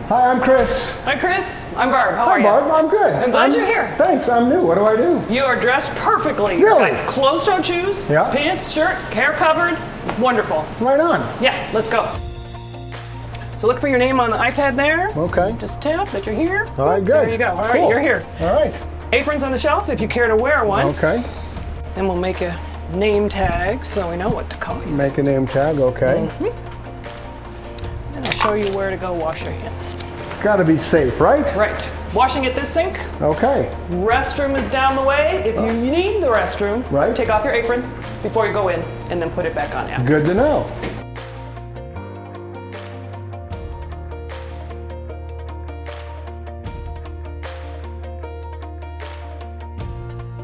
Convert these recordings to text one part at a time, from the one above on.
Hi, I'm Chris. Hi, Chris. I'm Barb. How are you? Barb, I'm good. I'm glad you're here. Thanks, I'm new. What do I do? You are dressed perfectly. Really? You've got closed-toe shoes, Yeah. pants, shirt, hair covered. Wonderful. Right on. Yeah, let's go. So look for your name on the iPad there. Okay. Just tap that you're here. All right, good. There you go. All right, Cool. you're here. All right. Aprons on the shelf if you care to wear one. Okay. Then we'll make a name tag so we know what to call you. Make a name tag, okay. And I'll show you where to go wash your hands. Gotta be safe, right? Right. Washing at this sink. Okay. Restroom is down the way. If you need the restroom, Right. take off your apron before you go in and then put it back on after. Good to know.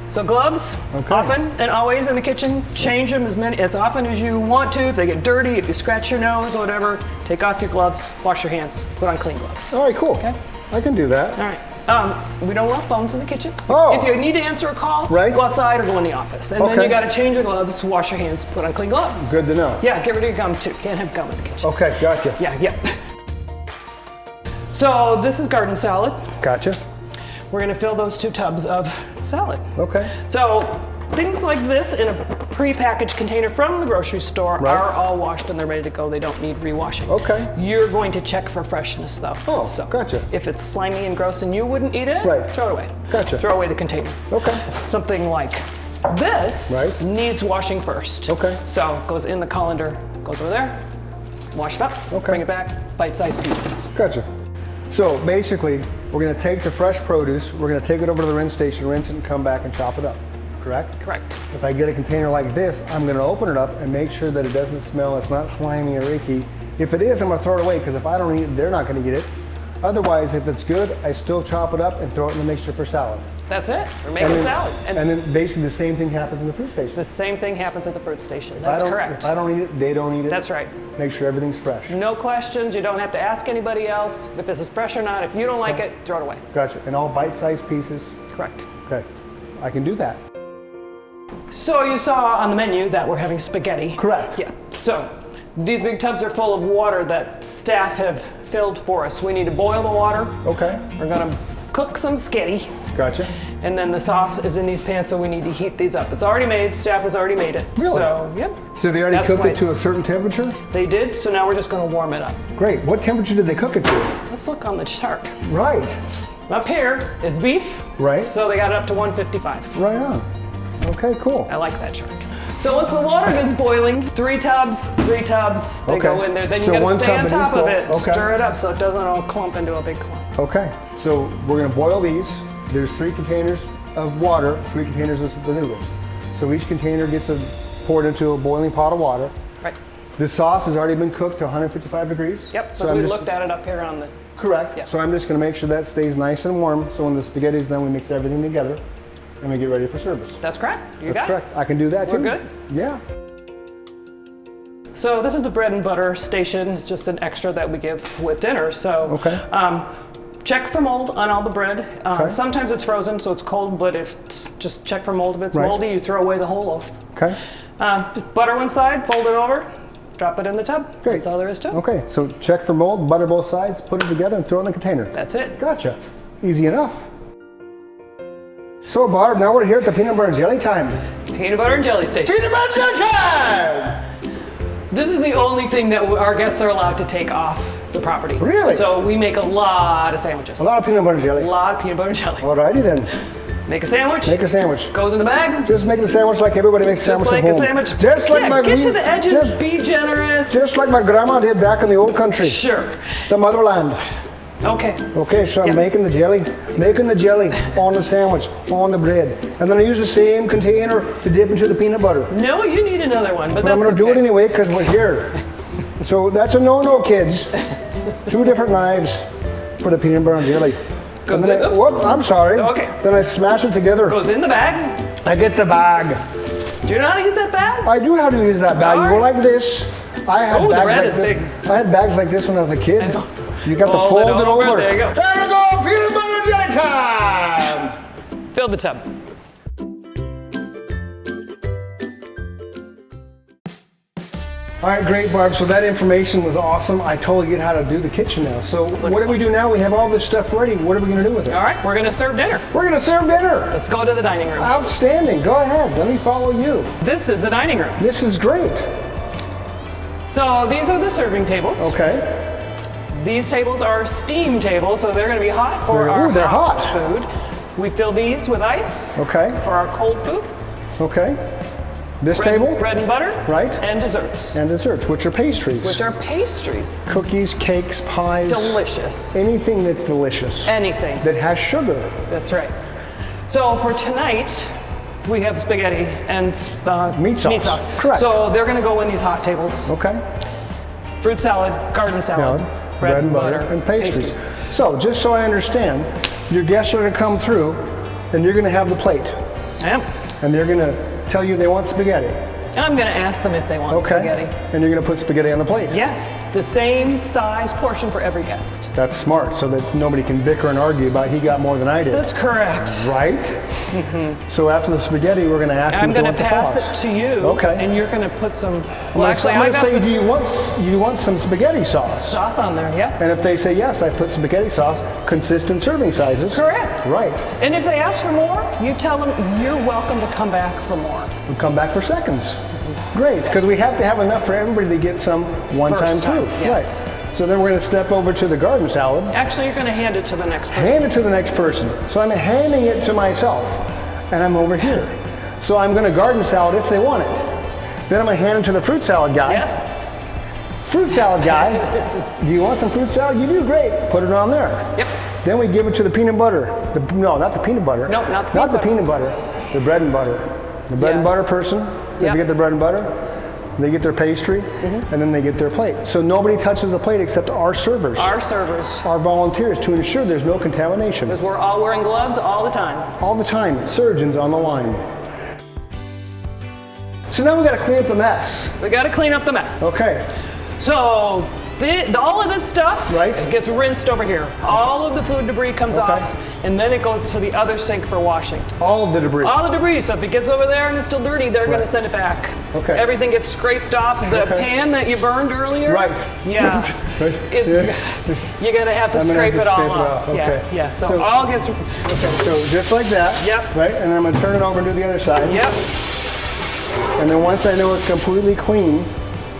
So gloves, Okay. often and always in the kitchen. Change them as often as you want to. If they get dirty, if you scratch your nose, whatever, take off your gloves, wash your hands, put on clean gloves. All right, cool. Okay. I can do that. All right. We don't want phones in the kitchen. Oh. If you need to answer a call, Right. go outside or go in the office. And then Okay. you got to change your gloves, wash your hands, put on clean gloves. Good to know. Yeah, get rid of your gum too. Can't have gum in the kitchen. Okay, gotcha. Yeah. So this is garden salad. Gotcha. We're gonna fill those 2 tubs of salad. Okay. So things like this in a pre-packaged container from the grocery store Right. are all washed and they're ready to go. They don't need rewashing. Okay. You're going to check for freshness though. Oh, so gotcha. If it's slimy and gross and you wouldn't eat it, Right. throw it away. Gotcha. Throw away the container. Okay. Something like this Right. needs washing first. Okay. So goes in the colander, goes over there, wash it up, Okay. bring it back, bite-sized pieces. Gotcha. So basically, we're gonna take the fresh produce, we're gonna take it over to the rinse station, rinse it, and come back and chop it up, correct? Correct. If I get a container like this, I'm gonna open it up and make sure that it doesn't smell, it's not slimy or icky. If it is, I'm gonna throw it away, because if I don't eat it, they're not gonna get it. Otherwise, if it's good, I still chop it up and throw it in the mixture for salad. That's it. We're making salad. And then basically the same thing happens in the fruit station. The same thing happens at the fruit station. If That's I don't- correct. If I don't eat it, they don't eat it. That's right. Make sure everything's fresh. No questions. You don't have to ask anybody else if this is fresh or not. If you don't like it, throw it away. Gotcha. And all bite-sized pieces. Correct. Okay. I can do that. So you saw on the menu that we're having spaghetti. Correct. Yeah. So these big tubs are full of water that staff have filled for us. We need to boil the water. Okay. We're gonna cook some sketty. Gotcha. And then the sauce is in these pans, so we need to heat these up. It's already made. Staff has already made it. Really? So, yep. So they already That's cooked why it to a it's- certain temperature? They did. So now we're just gonna warm it up. Great. What temperature did they cook it to? Let's look on the chart. Right. Up here, it's beef. Right. So they got it up to 155. Right on. Okay, cool. I like that chart. So once the water gets boiling, 3 tubs, they Okay. go in there. Then you So gotta one stay tub on in top each of bowl. it, Okay. stir it up so it doesn't all clump into a big clump. Okay. So we're gonna boil these. There's 3 containers of water, 3 containers of the noodles. So each container gets poured into a boiling pot of water. Right. The sauce has already been cooked to 155 degrees. Yep, So because I'm we just- looked at it up here on the, Correct. Yeah. So I'm just gonna make sure that stays nice and warm. So when the spaghetti's done, we mix everything together and we get ready for service. that's correct. You That's got correct. I can do that We're too. good? Yeah. it. So this is the bread and butter station. It's just an extra that we give with dinner. So Okay. check for mold on all the bread. Okay. Sometimes it's frozen, so it's cold, but if it's just check for mold. If it's Right. moldy, you throw away the whole loaf. Okay. Just butter one side, fold it over, drop it in the tub. Great. That's all there is to it. Okay. So check for mold, butter both sides, put it together, and throw it in the container. That's it. Gotcha. Easy enough. So Barb, now we're here at the peanut butter and jelly time. Peanut butter and jelly station. Peanut butter and jelly time! This is the only thing that our guests are allowed to take off the property. Really? So we make a lot of sandwiches. A lot of peanut butter and jelly. A lot of peanut butter and jelly. Alrighty then. Make a sandwich. Make a sandwich. Goes in the bag. Just make the sandwich like everybody makes Just sandwich like at a home. sandwich. Just like yeah, my get wee- to the edges. Just, Be generous. just like my grandma did back in the old country, Sure. the motherland. Okay. Okay, so I'm Yeah. making the jelly on the sandwich, on the bread. And then I use the same container to dip into the peanut butter. No, you need another one, but But I'm that's gonna do okay. it anyway because we're here. So that's a no-no, kids. 2 different knives for the peanut butter and jelly. Goes And then in- I, oops. whoops, I'm sorry. Okay. Then I smash it together. Goes in the bag. I get the bag. Do you know how to use that bag? I do have to use that bag. You go like this. I had Oh, the bags bread like is this. big. I had bags like this when I was a kid. know. You got to Fold fold it it over. over. There you go. There we go. Peanut butter and jelly time. Fill the tub. All right, great, Barb. So that information was awesome. I totally get how to do the kitchen now. So what do we do now? We have all this stuff ready. What are we going to do with it? All right, we're going to serve dinner. We're going to serve dinner. Let's go to the dining room. Outstanding. Go ahead. Let me follow you. This is the dining room. This is great. So these are the serving tables. Okay. These tables are steam tables, so they're going to be hot for our they're hot food. We fill these with ice. Okay. For our cold food. Okay. This table? Bread and butter. Right. And desserts. And desserts, which are pastries. Which are pastries. Cookies, cakes, pies. Delicious. Anything that's delicious. Anything. That has sugar. That's right. So for tonight, we have spaghetti and meat sauce. Correct. So they're going to go in these hot tables. Okay. Fruit salad, garden salad, bread and butter, and pastries. So just so I understand, your guests are going to come through, and you're going to have the plate. I am. And they're going to tell you they want spaghetti. I'm going to ask them if they want spaghetti. And you're going to put spaghetti on the plate. Yes, the same size portion for every guest. That's smart, so that nobody can bicker and argue about he got more than I did. That's correct. Right? So after the spaghetti, we're going to ask them if they want the sauce. I'm going to pass it to you. Okay. And you're going to put some. Well, actually, I'm going to say, do you want some spaghetti sauce? Sauce on there, yeah. And if they say yes, I put spaghetti sauce, consistent serving sizes. Correct. Right. And if they ask for more, you tell them you're welcome to come back for more. We'll come back for seconds. Great, because we have to have enough for everybody to get some one time through. Yes. Right. So then we're going to step over to the garden salad. Actually, you're going to hand it to the next person. Hand it to the next person. So I'm handing it to myself, and I'm over here. So I'm going to garden salad if they want it. Then I'm going to hand it to the fruit salad guy. Yes. Fruit salad guy, do you want some fruit salad? You do, great. Put it on there. Yep. Then we give it to the peanut butter. No, not the peanut butter. No, not the peanut butter. The bread and butter. The bread and butter person. They get their bread and butter, they get their pastry, and then they get their plate. So nobody touches the plate except our servers. Our servers. Our volunteers, to ensure there's no contamination. Because we're all wearing gloves all the time. All the time. Surgeons on the line. So now we got to clean up the mess. We got to clean up the mess. Okay. So all of this stuff gets rinsed over here. All of the food debris comes off, and then it goes to the other sink for washing. All of the debris? All the debris. So if it gets over there and it's still dirty, they're going to send it back. Okay. Everything gets scraped off the pan that you burned earlier. Right. Yeah. You're going to have to scrape it all off. Okay. Yeah. So all gets... Okay, so just like that. Yep. Right, and then I'm going to turn it over and do the other side. Yep. And then once I know it's completely clean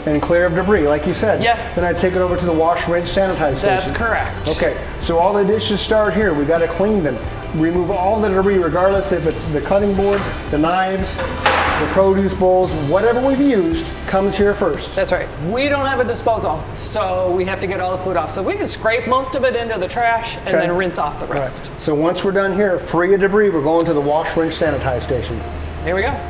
and clear of debris, like you said, then I take it over to the wash, rinse, sanitize station. That's correct. Okay, so all the dishes start here. We got to clean them. Remove all the debris, regardless if it's the cutting board, the knives, the produce bowls, whatever we've used comes here first. That's right. We don't have a disposal, so we have to get all the food off. So we can scrape most of it into the trash and then rinse off the rest. Right. So once we're done here, free of debris, we're going to the wash, rinse, sanitize station. Here we go.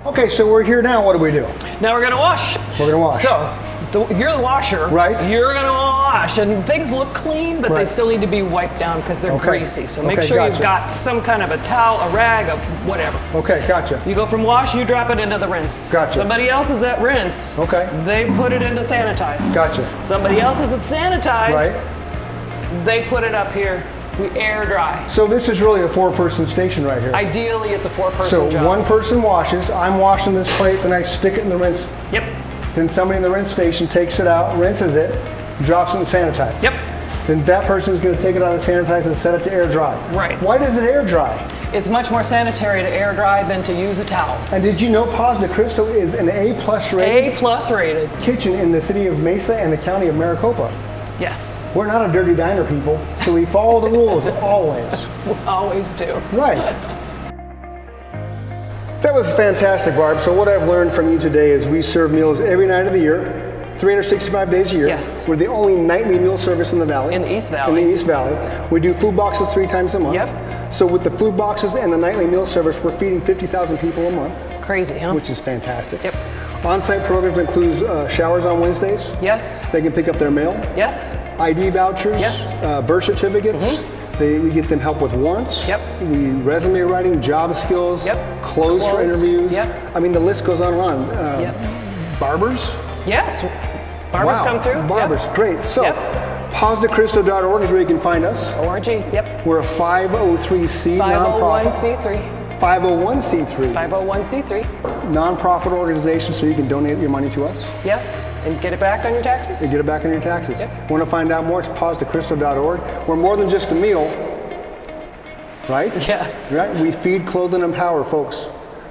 Okay, so we're here now. What do we do? Now we're going to wash. We're going to wash. So you're the washer. Right. You're going to wash. And things look clean, but they still need to be wiped down because they're greasy. So make sure you've got some kind of a towel, a rag, a whatever. Okay, gotcha. You go from wash, you drop it into the rinse. Gotcha. Somebody else is at rinse. Okay. They put it into sanitize. Gotcha. Somebody else is at sanitize. Right. They put it up here. We air dry. So this is really a 4-person station right here. Ideally, it's a 4-person job. So one person washes, I'm washing this plate, then I stick it in the rinse. Yep. Then somebody in the rinse station takes it out, rinses it, drops it in sanitize. Yep. Then that person is going to take it out and sanitize and set it to air dry. Right. Why does it air dry? It's much more sanitary to air dry than to use a towel. And did you know Paz De Cristo is an A+ rated? A+ rated. Kitchen in the city of Mesa and the county of Maricopa. Yes. We're not a dirty diner, people, so we follow the rules always. We always do. Right. That was fantastic, Barb. So what I've learned from you today is we serve meals every night of the year, 365 days a year. Yes. We're the only nightly meal service in the valley. In the East Valley. In the East Valley. We do food boxes 3 times a month. Yep. So with the food boxes and the nightly meal service, we're feeding 50,000 people a month. Crazy, huh? Which is fantastic. Yep. On-site programs includes showers on Wednesdays. Yes. They can pick up their mail. Yes. ID vouchers. Yes. Birth certificates. We get them help with warrants. Yep. We resume writing, job skills. Yep. Clothes for interviews. Yep. I mean, the list goes on and on. Yep. Barbers. Yes. Barbers come through. Barbers, great. So, PazDeCristo.org is where you can find us. ORG. Yep. We're a 503c nonprofit. 501c3. 501c3. 501c3. Nonprofit organization, so you can donate your money to us Yes, and get it back on your taxes. and get it back on your taxes. Yep. Want to find out more? It's pazdecrisто.org. We're more than just a meal, right? Yes. Right? We feed, clothe, and empower folks,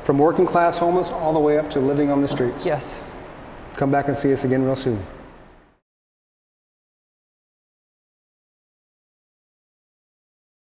from working class homeless all the way up to living on the streets. Yes. Come back and see us again real soon.